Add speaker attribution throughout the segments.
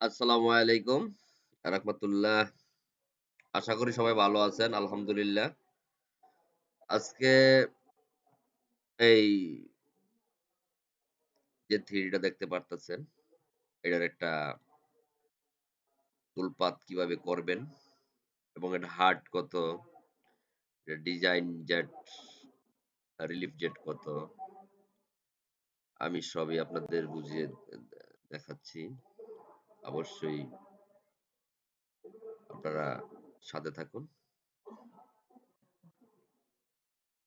Speaker 1: আসসালামু আলাইকুম রাহমাতুল্লাহ। আশা করি সবাই ভালো আছেন। আলহামদুলিল্লাহ। আজকে এই যে থ্রিডিটা দেখতে পারতেছেন, এটার একটা টুলপাথ কিভাবে করবেন এবং এটা হার্ড কত, এটা ডিজাইন জেট, রিলিফ জেট কত, আমি সবই আপনাদের বুঝিয়ে দেখাচ্ছি। অবশ্যই আপনারা সাথে থাকুন,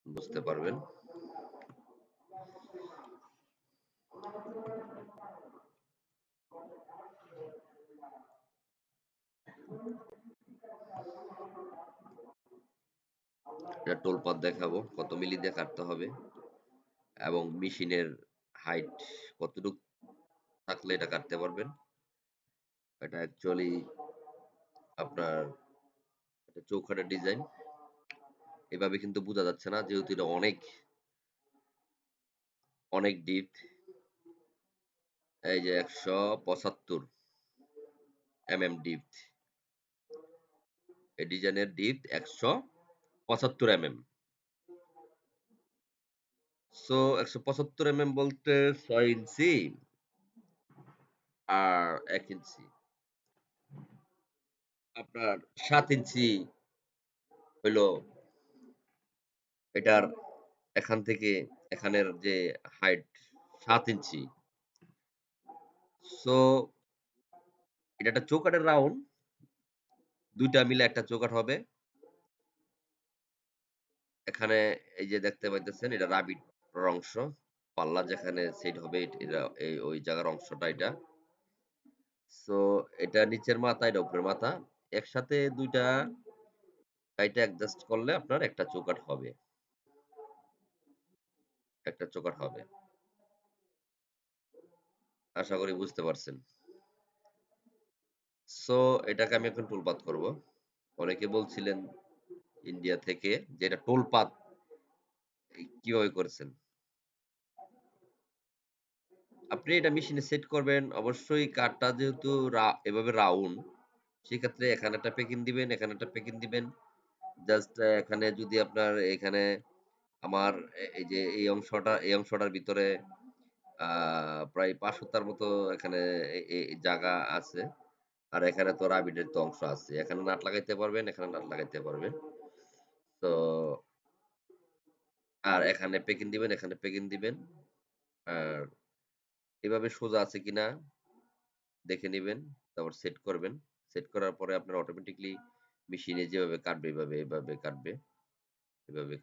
Speaker 1: বুঝতে পারবেন। এটা টুলপাথ দেখাবো কত মিলি দিয়ে কাটতে হবে এবং মেশিনের হাইট কতটুকু থাকলে এটা কাটতে পারবেন। এটা অ্যাকচুয়ালি আপনার একটা চৌখাটের ডিজাইন। এভাবে কিন্তু বোঝা যাচ্ছে না যেহেতু এটা অনেক, অনেক ডিপ। এই যে ১৭৫ ডিপ। এই ডিজাইনের ডিপ ১৭৫ সো ১৭৫ বলতে ৬ ইঞ্চি আর ১ ইঞ্চি। আপনার ৭ ইঞ্চি হইলো এটার এখান থেকে এখানের যে হাইট ৭ ইঞ্চি। সো এটা একটা চৌকাঠের রাউন্ড, ২ টা মিলে একটা চৌকাঠ হবে। এখানে এই যে দেখতে পাইতেছেন এটা রাবিট অংশ। পাল্লা যেখানে সেট হবে এটা ওই জায়গার অংশটা এটা। সো এটা নিচের মাথা, এটা উপরের মাথা। একসাথে ২ টা কাইটা অ্যাডজাস্ট করলে আপনার একটা চৌকাঠ হবে। একটা চৌকাঠ হবে। আশা করি বুঝতে পারছেন। সো এটাকে আমি এখন টুলপাত করব। অনেকে বলছিলেন ইন্ডিয়া থেকে যে এটা টুলপাত কিভাবে করেছেন? আপনি এটা মেশিনে সেট করবেন। অবশ্যই কাঠটা যেহেতু এভাবে রাউন্ড, সেক্ষেত্রে এখানে একটা পেকিং দিবেন, এখানে একটা পেকিং দিবেন। জাস্ট এখানে যদি আপনার এখানে আমার এই যে এই অংশটার ভিতরে আ প্রায় ৫ সুতার মতো এখানে জায়গা আছে। আর এখানে তো রাবিটের তো অংশ আছে। এখানে নাট লাগাইতে পারবেন, এখানে নাট লাগাইতে পারবেন। তো আর এখানে পেকিং দিবেন, এখানে পেকিং দিবেন। আর এভাবে সোজা আছে কিনা দেখে নিবেন। তারপর সেট করবেন। সেট করার পরে আপনার অটোমেটিক্যালি মেশিনে যেভাবে কাটবে এভাবে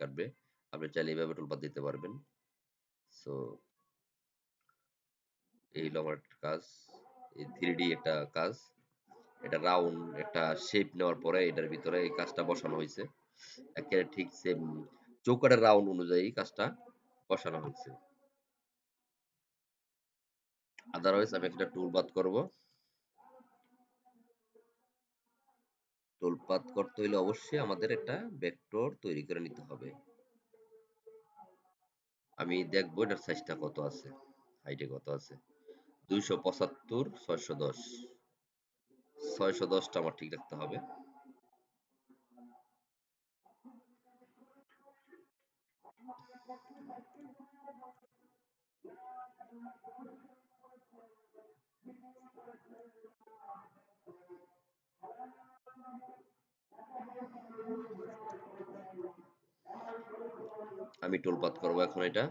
Speaker 1: কাটবে। আপনি চাইলে এভাবে টুলপাত দিতে পারবেন। সো এই হলো আমার একটা কাজ। এই 3D একটা কাজ। এটা রাউন্ড একটা শেপ নেওয়ার পরে এটার ভিতরে এই কাজটা বসানো হইছে। একেবারে ঠিক সেম চৌকাঠের রাউন্ড অনুযায়ী কাজটা বসানো হয়েছে। আদারওয়াইজ আমি একটা টুলপাত করব। টুলপাত করতে হইলে অবশ্যই আমাদের একটা ভেক্টর তৈরি করে নিতে হবে। আমি দেখবো এটার সাইজটা কত আছে, হাইটে কত আছে। ২৭৫, ৬১০। ৬১০ টা আমার ঠিক রাখতে হবে। আমি টুলপাত করব এখন এটা।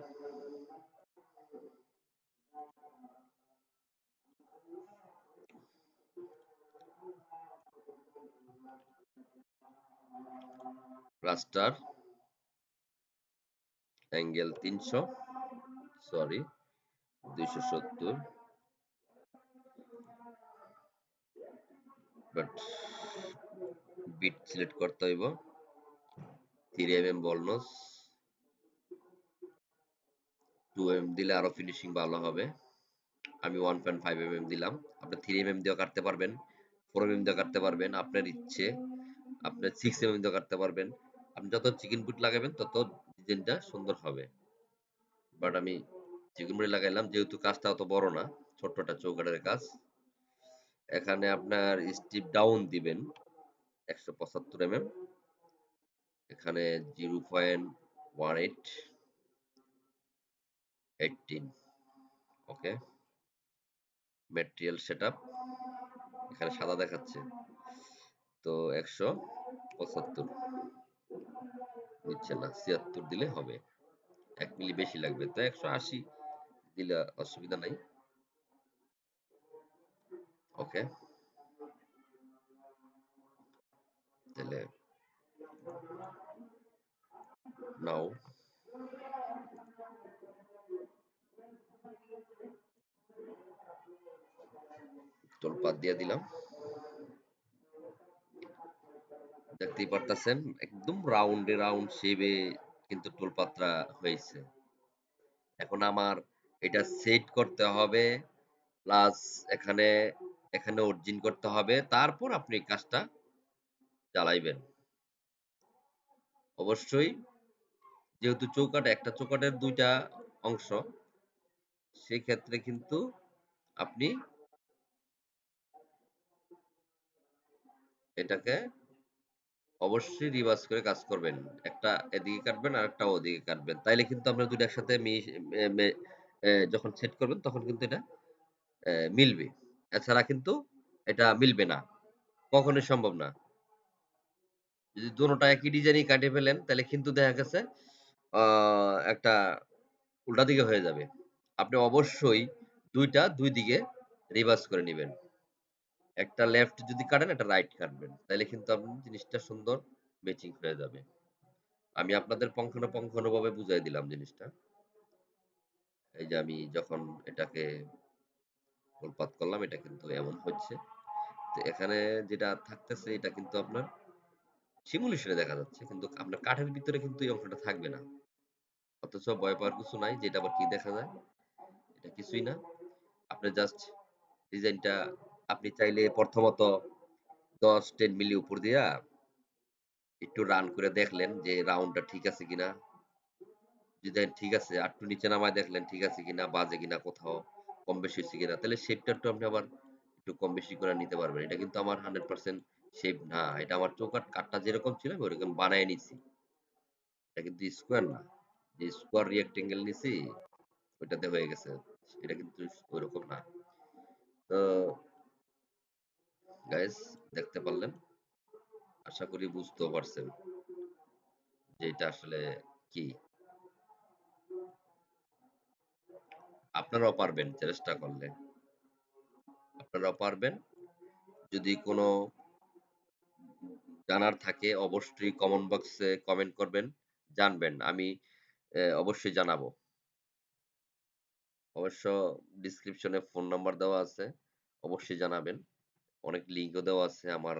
Speaker 1: Raster angle ৩০০, sorry ২৭০, but bit select করতে হইব। 3 বল নোজ, 2 দিলে আরো ফিনিশিং ভালো হবে। আমি 1.5 দিলাম। আপনি 3 দিয়েও কাটতে পারবেন, 4 দিয়েও কাটতে পারবেন, আপনার ইচ্ছে। আপনি 6 দিয়েও কাটতে পারবেন। আপনি যত চিকেন বুট লাগাবেন তত ডিজাইনটা সুন্দর হবে। বাট আমি চিকেন বুট লাগাইলাম যেহেতু কাজটা অত বড় না, ছোট্ট একটা চৌকাঠের কাজ। এখানে আপনার স্টিপ ডাউন দিবেন ১৭৫ এখানে 0.18 ওকে। ম্যাটেরিয়াল সেটআপ এখানে সাদা দেখাচ্ছে। তো ১৭৫ নিচ্ছে না, ৭৬ দিলে হবে। ১ মিলি বেশি লাগবে। তো ১৮০ দিলে অসুবিধা নাই। ওকে। তাহলে নাও তোলপাত দিয়ে দিলাম। দেখতেই পারতেছেন একদম রাউন্ডে রাউন্ড শেপে কিন্তু টোলপাতটা হয়েছে। এখন আমার এটা সেট করতে হবে প্লাস এখানে এখানে অরিজিন করতে হবে। তারপর আপনি কাজটা চালাইবেন। অবশ্যই যেহেতু চৌকাঠ একটা চৌকাঠের ২ টা অংশ, সেক্ষেত্রে কিন্তু আপনি এটাকে অবশ্যই রিভার্স করে কাজ করবেন। একটা এদিকে কাটবেন আরেকটা ওদিকে কাটবেন। তাইলে কিন্তু আপনার ২ টা একসাথে মিশ মে মে যখন সেট করবেন তখন কিন্তু এটা মিলবে। এছাড়া কিন্তু এটা মিলবে না। কখনোই সম্ভব না। যদি দোনোটা একই ডিজাইনই কাটে ফেলেন তাহলে কিন্তু দেখা গেছে আ একটা উল্টা দিকে হয়ে যাবে। আপনি অবশ্যই ২ টা ২ দিকে রিভার্স করে নিবেন। একটা লেফট যদি কাটেন, একটা রাইট কাটবেন। তাইলে কিন্তু আপনার জিনিসটা সুন্দর ম্যাচিং হয়ে যাবে। আমি আপনাদের পুঙ্খানুপুঙ্খভাবে বুঝাই দিলাম জিনিসটা। এই যে আমি যখন এটাকে উৎপাত করলাম এটা কিন্তু এমন হচ্ছে। তো এখানে যেটা থাকতেছে এটা কিন্তু আপনার সিমুলেশনে দেখা যাচ্ছে। কিন্তু আপনার কাঠের ভিতরে কিন্তু এই অংশটা থাকবে না। অথচ ভয় পাওয়ার কিছু নাই যে এটা আবার কি দেখা যায়? এটা কিছুই না। আপনি জাস্ট ডিজাইনটা আপনি চাইলে প্রথমত ১০-১০ মিলি উপর দিয়া একটু রান করে দেখলেন যে রাউন্ডটা ঠিক আছে কিনা। ডিজাইন ঠিক আছে, আরেকটু নিচে নামায় দেখলেন ঠিক আছে কিনা, বাজে কিনা কোথাও, কম বেশি হইছে কিনা। তাহলে শেপটা একটু আপনি আবার একটু কম বেশি করে নিতে পারবেন। এটা কিন্তু আমার 100% শেপ না। এটা আমার চৌকাঠ কাঠটা যেরকম ছিল আমি ওরকম বানায় নিছি। এটা কিন্তু স্কোয়ার না। যে স্কোয়ার রেক্টেঙ্গেল নিছি ওইটাতে হয়ে গেছে। এটা কিন্তু ওইরকম না। তো গাইস দেখতে পারলেন? আশা করি বুঝতেও পারছেন যে এটা আসলে কি। আপনারাও পারবেন চেষ্টা করলে। আপনারাও পারবেন। যদি কোনো জানার থাকে অবশ্যই কমেন্ট বক্সে কমেন্ট করবেন, জানবেন। আমি অবশ্যই জানাবো। অবশ্য ডেসক্রিপশনে ফোন নাম্বার দেওয়া আছে। অবশ্যই জানাবেন। অনেক লিঙ্কও দেওয়া আছে আমার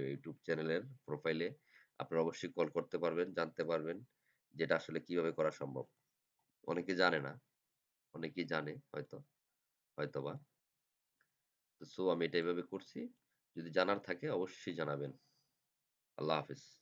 Speaker 1: ইউটিউব চ্যানেলের প্রোফাইলে। আপনারা অবশ্যই কল করতে পারবেন, জানতে পারবেন যে এটা আসলে কিভাবে করা সম্ভব। অনেকে জানে না, অনেকেই জানে হয়তোবা। সো আমি এটা এভাবে করছি। যদি জানার থাকে অবশ্যই জানাবেন। আল্লাহ হাফেজ।